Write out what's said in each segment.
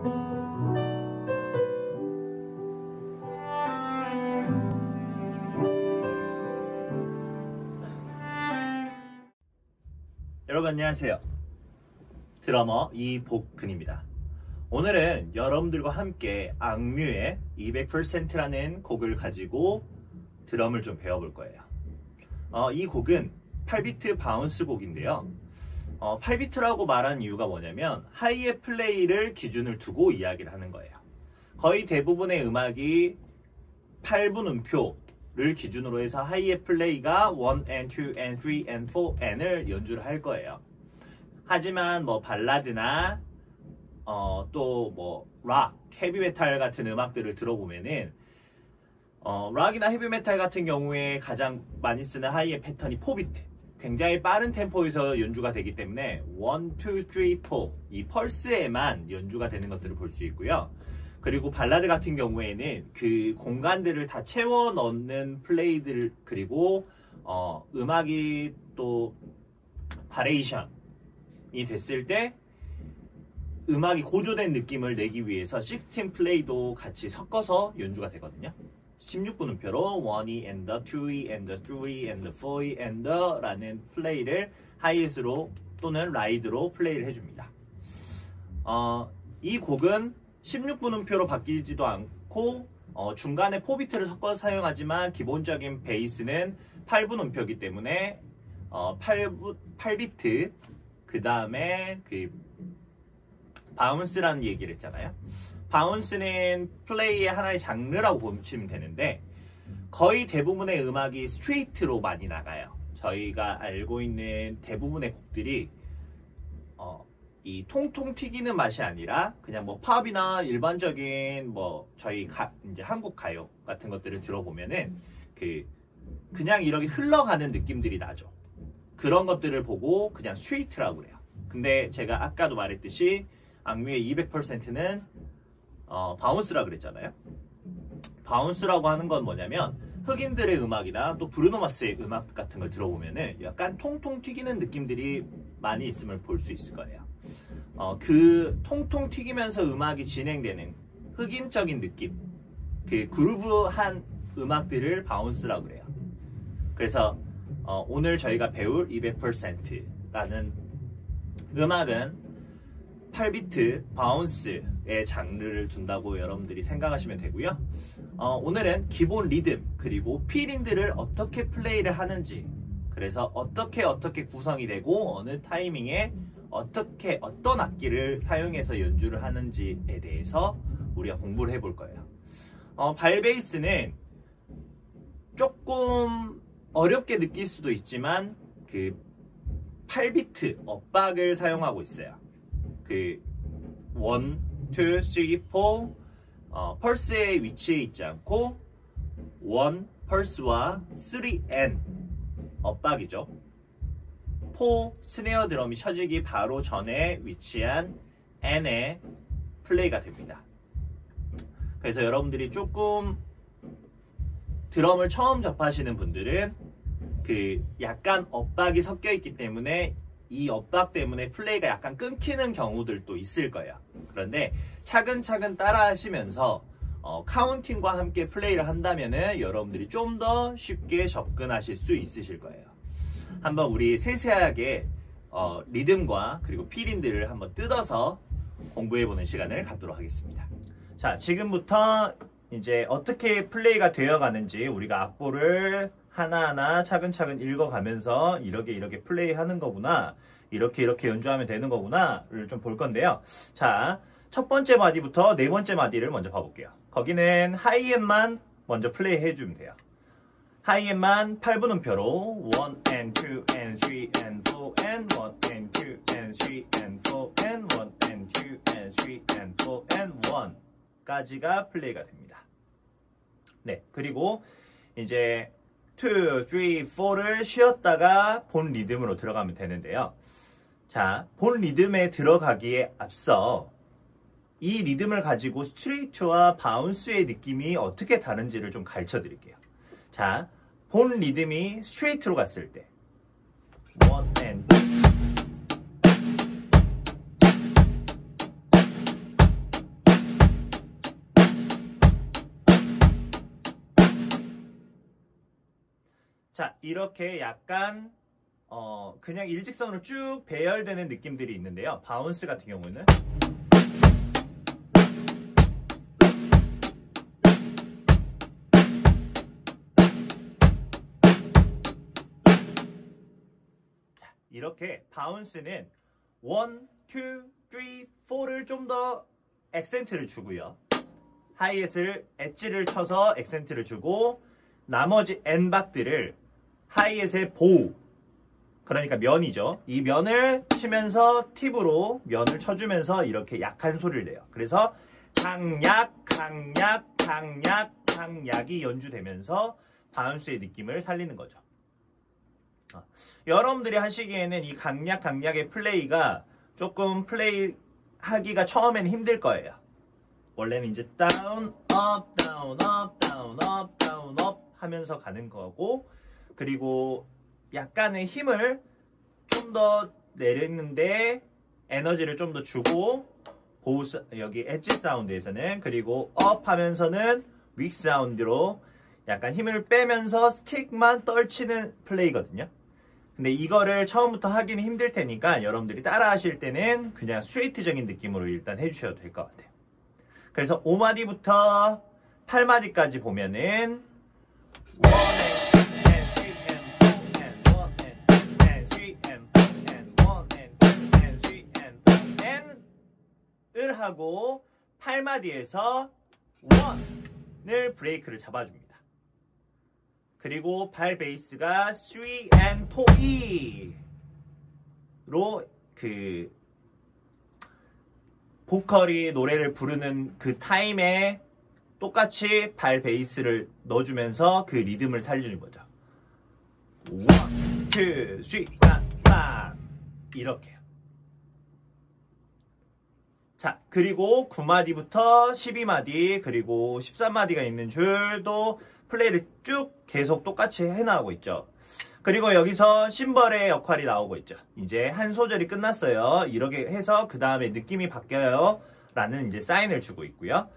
여러분 안녕하세요. 드러머 이복근입니다. 오늘은 여러분들과 함께 악뮤의 200%라는 곡을 가지고 드럼을 좀 배워볼 거예요. 이 곡은 8비트 바운스 곡인데요. 8비트라고 말한 이유가 뭐냐면 하이의 플레이를 기준을 두고 이야기를 하는 거예요. 거의 대부분의 음악이 8분 음표를 기준으로 해서 하이의 플레이가 1 and 2 and 3 and 4 and을 연주를 할 거예요. 하지만 뭐 발라드나 또 뭐 락, 헤비메탈 같은 음악들을 들어보면은 락이나 헤비메탈 같은 경우에 가장 많이 쓰는 하이의 패턴이 4비트, 굉장히 빠른 템포에서 연주가 되기 때문에 1, 2, 3, 4 이 펄스에만 연주가 되는 것들을 볼 수 있고요. 그리고 발라드 같은 경우에는 그 공간들을 다 채워 넣는 플레이들, 그리고 음악이 또 바레이션이 됐을 때 음악이 고조된 느낌을 내기 위해서 16 플레이도 같이 섞어서 연주가 되거든요. 16분 음표로 1이 and 2이 and 3이 and 4이 and 라는 플레이를 하이햇으로 또는 라이드로 플레이를 해줍니다. 이 곡은 16분 음표로 바뀌지도 않고 중간에 4비트를 섞어서 사용하지만 기본적인 베이스는 8분 음표이기 때문에 8비트 그 다음에 그 바운스라는 얘기를 했잖아요. 바운스는 플레이의 하나의 장르라고 보시면 되는데 거의 대부분의 음악이 스트레이트로 많이 나가요. 저희가 알고 있는 대부분의 곡들이 이 통통 튀기는 맛이 아니라 그냥 뭐 팝이나 일반적인 뭐 저희 이제 한국 가요 같은 것들을 들어보면은 그냥 이렇게 흘러가는 느낌들이 나죠. 그런 것들을 보고 그냥 스트레이트라고 그래요. 근데 제가 아까도 말했듯이 악뮤의 200%는 바운스라 그랬잖아요. 바운스라고 하는 건 뭐냐면 흑인들의 음악이나 또 브루노마스의 음악 같은 걸 들어보면은 약간 통통 튀기는 느낌들이 많이 있음을 볼 수 있을 거예요. 그 통통 튀기면서 음악이 진행되는 흑인적인 느낌, 그 그루브한 음악들을 바운스라고 그래요. 그래서 오늘 저희가 배울 200%라는 음악은 8비트 바운스의 장르를 둔다고 여러분들이 생각하시면 되고요. 오늘은 기본 리듬 그리고 필인들을 어떻게 플레이를 하는지, 그래서 어떻게 구성이 되고 어느 타이밍에 어떤 악기를 사용해서 연주를 하는지에 대해서 우리가 공부를 해볼 거예요. 발베이스는 조금 어렵게 느낄 수도 있지만 그 8비트 엇박을 사용하고 있어요. 그 1, 2, 3, 4 펄스의 위치에 있지 않고 1 펄스와 3N 엇박이죠. 4 스네어 드럼이 쳐지기 바로 전에 위치한 N의 플레이가 됩니다. 그래서 여러분들이 조금 드럼을 처음 접하시는 분들은 그 약간 엇박이 섞여 있기 때문에 이 엇박 때문에 플레이가 약간 끊기는 경우들도 있을 거예요. 그런데 차근차근 따라 하시면서 카운팅과 함께 플레이를 한다면은 여러분들이 좀 더 쉽게 접근하실 수 있으실 거예요. 한번 우리 세세하게 리듬과 그리고 필인들을 한번 뜯어서 공부해보는 시간을 갖도록 하겠습니다. 자, 지금부터 이제 어떻게 플레이가 되어가는지 우리가 악보를 하나하나 차근차근 읽어가면서 이렇게 플레이하는 거구나, 이렇게 연주하면 되는 거구나를 좀 볼 건데요. 자, 첫 번째 마디부터 네 번째 마디를 먼저 봐볼게요. 거기는 하이햇만 먼저 플레이 해주면 돼요. 하이햇만 8분 음표로 1 and 2 and 3 and 4 and 1 and 2 and 3 and 4 and 1 and 2 and 3 and 4 and 1까지가 플레이가 됩니다. 네, 그리고 이제 2, 3, 4를 쉬었다가 본 리듬으로 들어가면 되는데요. 자, 본 리듬에 들어가기에 앞서 이 리듬을 가지고 스트레이트와 바운스의 느낌이 어떻게 다른지를 좀 가르쳐 드릴게요. 자, 본 리듬이 스트레이트로 갔을 때 1 and 2 자, 이렇게 약간 그냥 일직선으로 쭉 배열되는 느낌들이 있는데요. 바운스 같은 경우는 자, 이렇게 바운스는 1, 2, 3, 4를 좀 더 액센트를 주고요. 하이햇을 엣지를 쳐서 액센트를 주고 나머지 N박들을 하이햇의 보우, 그러니까 면이죠. 이 면을 치면서 팁으로 면을 쳐주면서 이렇게 약한 소리를 내요. 그래서 강약, 강약, 강약, 강약이 연주되면서 바운스의 느낌을 살리는 거죠. 여러분들이 하시기에는 이 강약, 강약의 플레이가 조금 플레이 하기가 처음에는 힘들 거예요. 원래는 이제 다운, 업, 다운, 업, 다운, 업, 다운, 업 하면서 가는 거고, 그리고 약간의 힘을 좀 더 내렸는데 에너지를 좀 더 주고 보우 여기 엣지 사운드에서는, 그리고 업 하면서는 윅 사운드로 약간 힘을 빼면서 스틱만 떨치는 플레이거든요. 근데 이거를 처음부터 하기는 힘들 테니까 여러분들이 따라 하실 때는 그냥 스트레이트적인 느낌으로 일단 해주셔도 될 것 같아요. 그래서 5마디부터 8마디까지 보면은 1 and 2 and 3 and 1 and 2 and 3 and 1 and 2 and 3 and 4 and을 하고 8마디에서 1을 브레이크를 잡아줍니다. 그리고 발 베이스가 3 and 4로 그 보컬이 노래를 부르는 그 타임에 똑같이 발 베이스를 넣어주면서 그 리듬을 살려주는 거죠. 1, 2, 3, 4 이렇게요. 자, 그리고 9마디부터 12마디 그리고 13마디가 있는 줄도 플레이를 쭉 계속 똑같이 해나가고 있죠. 그리고 여기서 심벌의 역할이 나오고 있죠. 이제 한 소절이 끝났어요. 이렇게 해서 그 다음에 느낌이 바뀌어요 라는 이제 사인을 주고 있고요.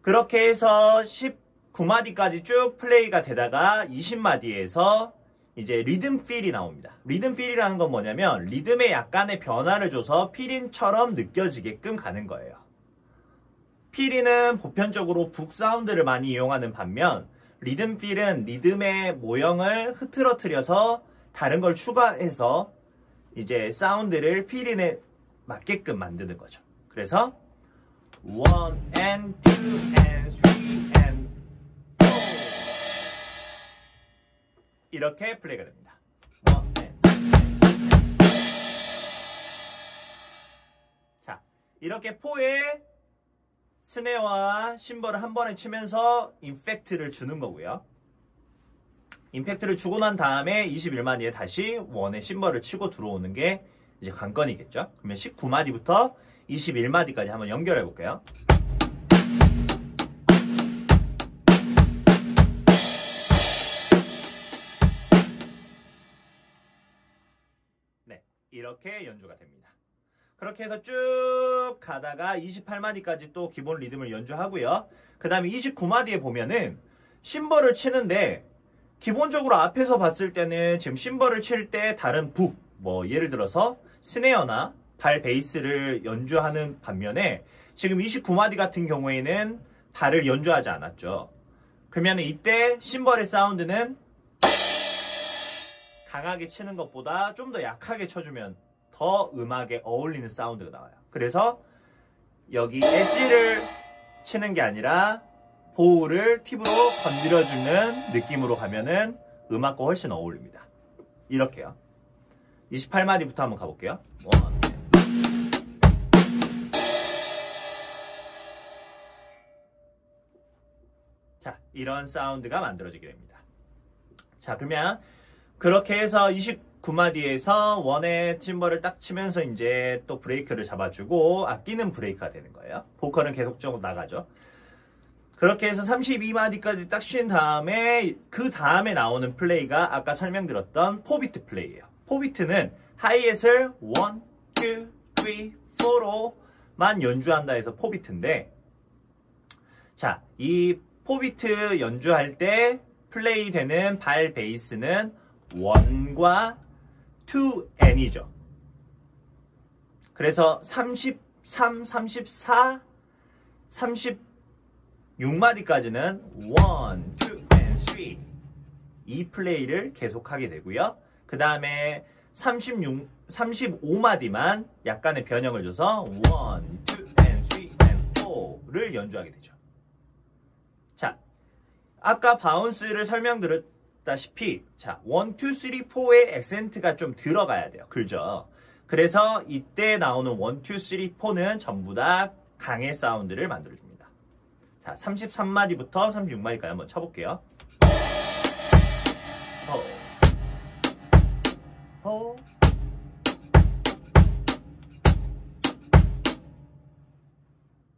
그렇게 해서 19마디까지 쭉 플레이가 되다가 20마디에서 이제 리듬 필이 나옵니다. 리듬 필이라는 건 뭐냐면 리듬에 약간의 변화를 줘서 필인처럼 느껴지게끔 가는 거예요. 필이는 보편적으로 북 사운드를 많이 이용하는 반면 리듬 필은 리듬의 모형을 흐트러뜨려서 다른 걸 추가해서 이제 사운드를 필인에 맞게끔 만드는 거죠. 그래서 1 and 2 and 3 and 4 이렇게 플레이가 됩니다. 1 and 자, 이렇게 4에 스네어와 심벌을 한 번에 치면서 임팩트를 주는 거고요. 임팩트를 주고 난 다음에 21마디에 다시 원의 심벌을 치고 들어오는 게 이제 관건이겠죠. 그러면 19마디부터 21마디까지 한번 연결해 볼게요. 네, 이렇게 연주가 됩니다. 그렇게 해서 쭉 가다가 28마디까지 또 기본 리듬을 연주하고요. 그 다음에 29마디에 보면은 심벌을 치는데 기본적으로 앞에서 봤을 때는 지금 심벌을 칠 때 다른 북, 뭐 예를 들어서 스네어나 발 베이스를 연주하는 반면에 지금 29마디 같은 경우에는 발을 연주하지 않았죠. 그러면 이때 심벌의 사운드는 강하게 치는 것보다 좀 더 약하게 쳐주면 더 음악에 어울리는 사운드가 나와요. 그래서 여기 엣지를 치는 게 아니라 보우를 팁으로 건드려주는 느낌으로 가면은 음악과 훨씬 어울립니다. 이렇게요. 28마디부터 한번 가볼게요. 자, 이런 사운드가 만들어지게 됩니다. 자, 그러면 그렇게 해서 29마디에서 원의 심벌을 딱 치면서 이제 또 브레이크를 잡아주고 아끼는 브레이크가 되는 거예요. 보컬은 계속적으로 나가죠. 그렇게 해서 32마디까지 딱 쉰 다음에 그 다음에 나오는 플레이가 아까 설명드렸던 4비트 플레이예요. 4비트는 하이햇을 1, 2, 3, 4로만 연주한다 해서 4비트인데 자, 이 4비트 연주할 때 플레이 되는 발 베이스는 1과 2N이죠. 그래서 33, 34, 36마디까지는 1, 2, and 3 이 플레이를 계속하게 되고요. 그 다음에 35마디만 약간의 변형을 줘서 1, 2, and 3, and 4를 연주하게 되죠. 자, 아까 바운스를 설명드렸다시피 자, 1, 2, 3, 4의 액센트가 좀 들어가야 돼요. 그죠? 그래서 이때 나오는 1, 2, 3, 4는 전부 다 강의 사운드를 만들어줍니다. 자, 33마디부터 36마디까지 한번 쳐볼게요. 호.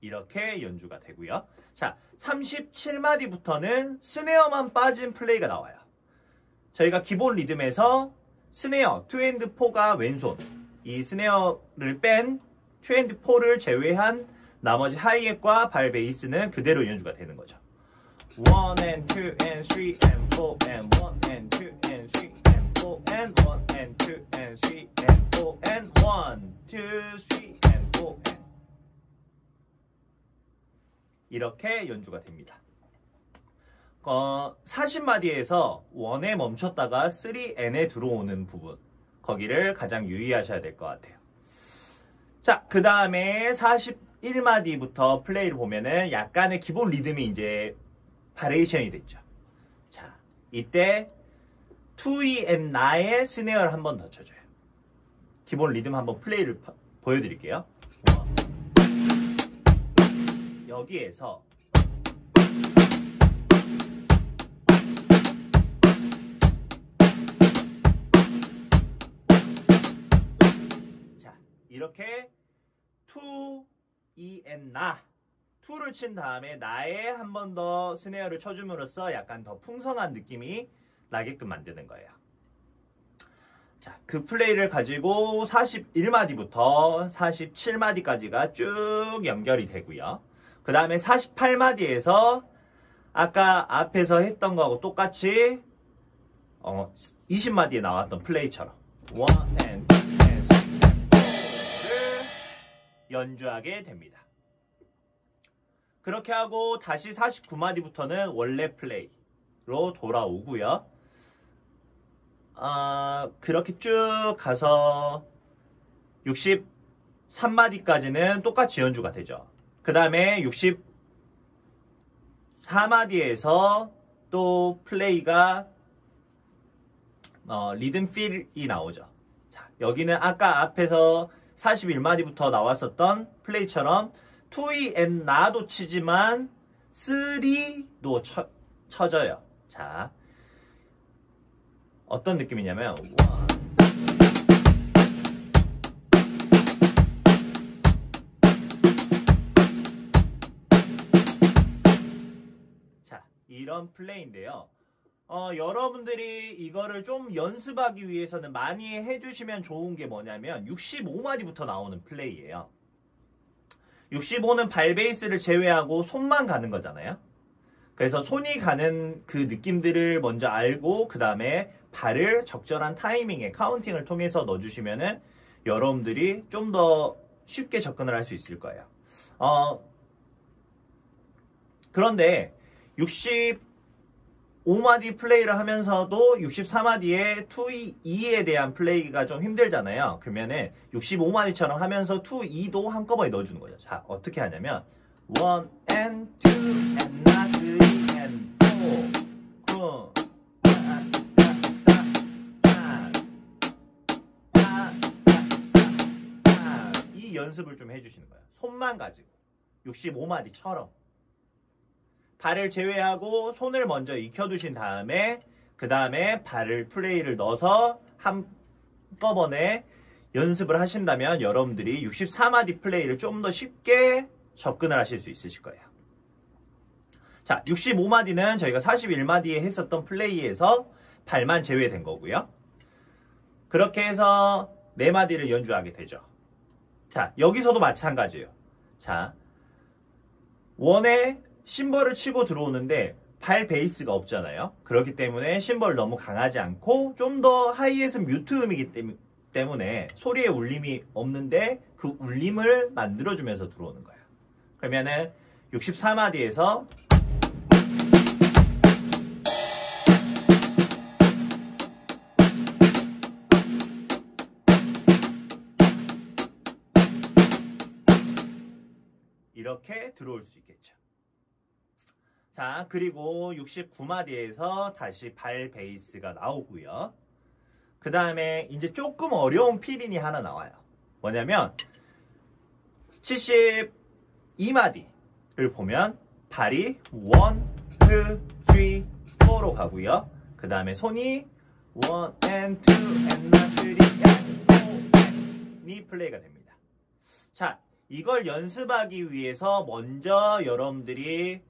이렇게 연주가 되고요. 자, 37마디부터는 스네어만 빠진 플레이가 나와요. 저희가 기본 리듬에서 스네어 2&4가 왼손, 이 스네어를 뺀 2&4를 제외한 나머지 하이햇과 발 베이스는 그대로 연주가 되는 거죠. 1 and 2 and 3 and 4 and 1 and 2 and 3 and 4 and 1 and 2 and 3 and 4 and 1, 2, 3 and 4 and 이렇게 연주가 됩니다. 40마디에서 1에 멈췄다가 3N에 들어오는 부분, 거기를 가장 유의하셔야 될 것 같아요. 자, 그 다음에 41마디부터 플레이를 보면은 약간의 기본 리듬이 이제 바레이션이 됐죠. 자, 이때 2E&, 나의 스네어를 한 번 더 쳐줘요. 기본 리듬 한번 플레이를 보여드릴게요. 여기에서 자, 이렇게 2E&, 나 2를 친 다음에 나에 한 번 더 스네어를 쳐줌으로써 약간 더 풍성한 느낌이 나게끔 만드는 거예요. 자, 그 플레이를 가지고 41마디부터 47마디까지가 쭉 연결이 되고요. 그 다음에 48마디에서 아까 앞에서 했던 거하고 똑같이 20마디에 나왔던 플레이처럼 1 and 2 and 3 and 4를 연주하게 됩니다. 그렇게 하고 다시 49마디부터는 원래 플레이로 돌아오고요. 그렇게 쭉 가서 63마디까지는 똑같이 연주가 되죠. 그 다음에 64마디에서 또 플레이가 리듬 필이 나오죠. 자, 여기는 아까 앞에서 41마디부터 나왔었던 플레이처럼 2E and 나도 치지만 3도 쳐져요. 자, 어떤 느낌이냐면 1 자, 이런 플레이인데요. 여러분들이 이거를 좀 연습하기 위해서는 많이 해주시면 좋은 게 뭐냐면 65마디부터 나오는 플레이예요. 65는 발 베이스를 제외하고 손만 가는 거잖아요. 그래서 손이 가는 그 느낌들을 먼저 알고 그 다음에 발을 적절한 타이밍에 카운팅을 통해서 넣어주시면은 여러분들이 좀 더 쉽게 접근을 할 수 있을 거예요. 그런데 65마디 플레이를 하면서도 64마디에 2E에 대한 플레이가 좀 힘들잖아요. 그러면은 65마디처럼 하면서 2E도 한꺼번에 넣어주는 거죠. 자, 어떻게 하냐면 1 and 2 and not 3 and 4 이 연습을 좀 해주시는 거예요. 손만 가지고 65마디처럼 발을 제외하고 손을 먼저 익혀두신 다음에 그 다음에 발을 플레이를 넣어서 한꺼번에 연습을 하신다면 여러분들이 64마디 플레이를 좀 더 쉽게 접근을 하실 수 있으실 거예요. 자, 65마디는 저희가 41마디에 했었던 플레이에서 발만 제외된 거고요. 그렇게 해서 4마디를 연주하게 되죠. 자, 여기서도 마찬가지예요. 자, 원에 심벌을 치고 들어오는데 발 베이스가 없잖아요. 그렇기 때문에 심벌 너무 강하지 않고 좀 더 하이에서 뮤트 음이기 때문에 소리에 울림이 없는데 그 울림을 만들어주면서 들어오는 거예요. 그러면은 64마디에서 이렇게 들어올 수 있겠죠. 자, 그리고 69마디에서 다시 발 베이스가 나오고요. 그 다음에 이제 조금 어려운 필인이 하나 나와요. 뭐냐면 72마디를 보면 발이 1, 2, 3, 4로 가고요. 그 다음에 손이 1 and 2 and 3 and 4이 플레이가 됩니다. 자, 이걸 연습하기 위해서 먼저 여러분들이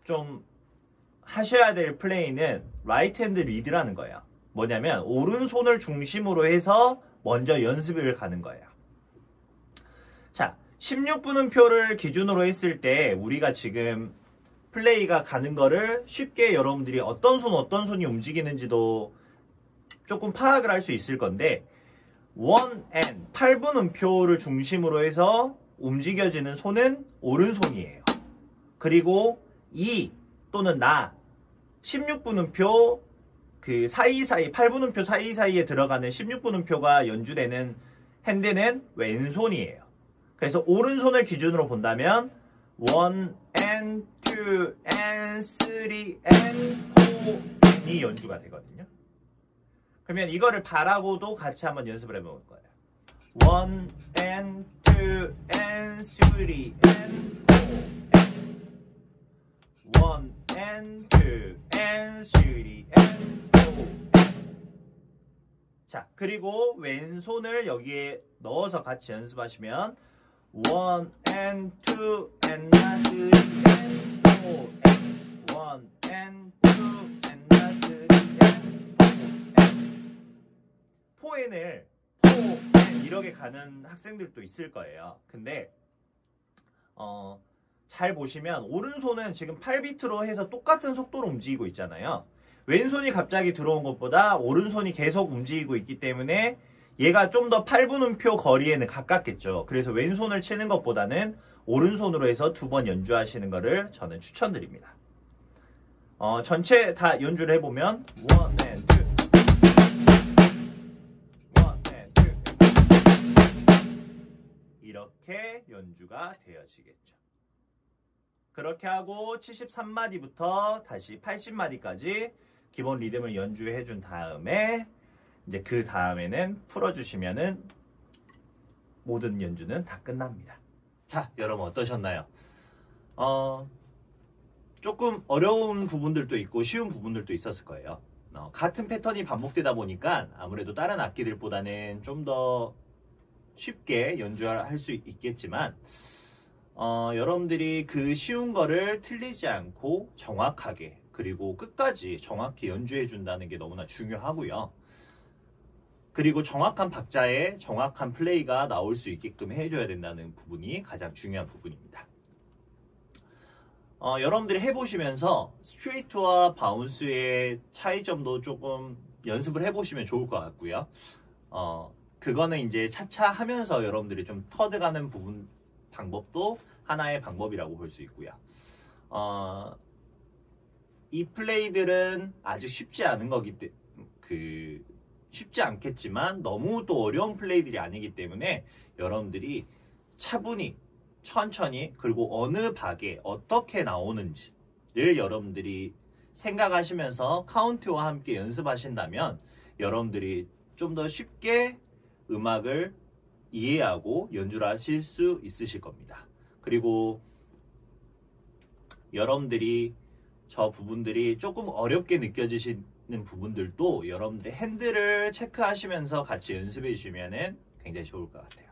좀 하셔야 될 플레이는 라이트 핸드 리드라는 거예요. 뭐냐면 오른손을 중심으로 해서 먼저 연습을 가는 거예요. 자, 16분음표를 기준으로 했을 때 우리가 지금 플레이가 가는 거를 쉽게 여러분들이 어떤 손이 움직이는지도 조금 파악을 할 수 있을 건데 1N 8분음표를 중심으로 해서 움직여지는 손은 오른손이에요. 그리고 2 또는 나 16분음표 그 사이사이 8분음표 사이사이에 들어가는 16분음표가 연주되는 핸드는 왼손이에요. 그래서 오른손을 기준으로 본다면 1 and 2 and 3 and 4이 연주가 되거든요. 그러면 이거를 발하고도 같이 한번 연습을 해볼 거예요. 1 and 2 and 3 and 4 1 and 2 and 3 and 4 자, 그리고 왼손을 여기에 넣어서 같이 연습하시면 1 and 2 and 3 and 4 1 and 2 and 3 and 4 4N을 4N 이렇게 가는 학생들도 있을 거예요. 근데 잘 보시면 오른손은 지금 8비트로 해서 똑같은 속도로 움직이고 있잖아요. 왼손이 갑자기 들어온 것보다 오른손이 계속 움직이고 있기 때문에 얘가 좀 더 8분음표 거리에는 가깝겠죠. 그래서 왼손을 치는 것보다는 오른손으로 해서 2번 연주하시는 거를 저는 추천드립니다. 전체 다 연주를 해보면 1 and 2 1 and 2 이렇게 연주가 되어지겠죠. 그렇게 하고 73마디부터 다시 80마디까지 기본 리듬을 연주해 준 다음에 이제 그 다음에는 풀어주시면은 모든 연주는 다 끝납니다. 자, 여러분 어떠셨나요? 조금 어려운 부분들도 있고 쉬운 부분들도 있었을 거예요. 같은 패턴이 반복되다 보니까 아무래도 다른 악기들보다는 좀 더 쉽게 연주할 수 있겠지만 여러분들이 그 쉬운 거를 틀리지 않고 정확하게 그리고 끝까지 정확히 연주해 준다는 게 너무나 중요하고요. 그리고 정확한 박자에 정확한 플레이가 나올 수 있게끔 해줘야 된다는 부분이 가장 중요한 부분입니다. 여러분들이 해보시면서 스트레이트와 바운스의 차이점도 조금 연습을 해보시면 좋을 것 같고요. 그거는 이제 차차 하면서 여러분들이 좀 터득하는 부분 방법도 하나의 방법이라고 볼 수 있고요. 이 플레이들은 아직 쉽지 않은 거기 때문에 쉽지 않겠지만 너무 또 어려운 플레이들이 아니기 때문에 여러분들이 차분히 천천히 그리고 어느 박에 어떻게 나오는지를 여러분들이 생각하시면서 카운트와 함께 연습하신다면 여러분들이 좀 더 쉽게 음악을 이해하고 연주를 하실 수 있으실 겁니다. 그리고 여러분들이 저 부분들이 조금 어렵게 느껴지시는 부분들도 여러분들의 핸들을 체크하시면서 같이 연습해 주시면 굉장히 좋을 것 같아요.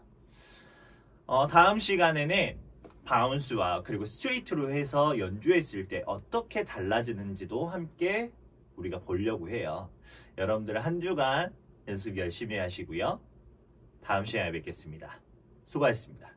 다음 시간에는 바운스와 그리고 스트레이트로 해서 연주했을 때 어떻게 달라지는지도 함께 우리가 보려고 해요. 여러분들 한 주간 연습 열심히 하시고요. 다음 시간에 뵙겠습니다. 수고하셨습니다.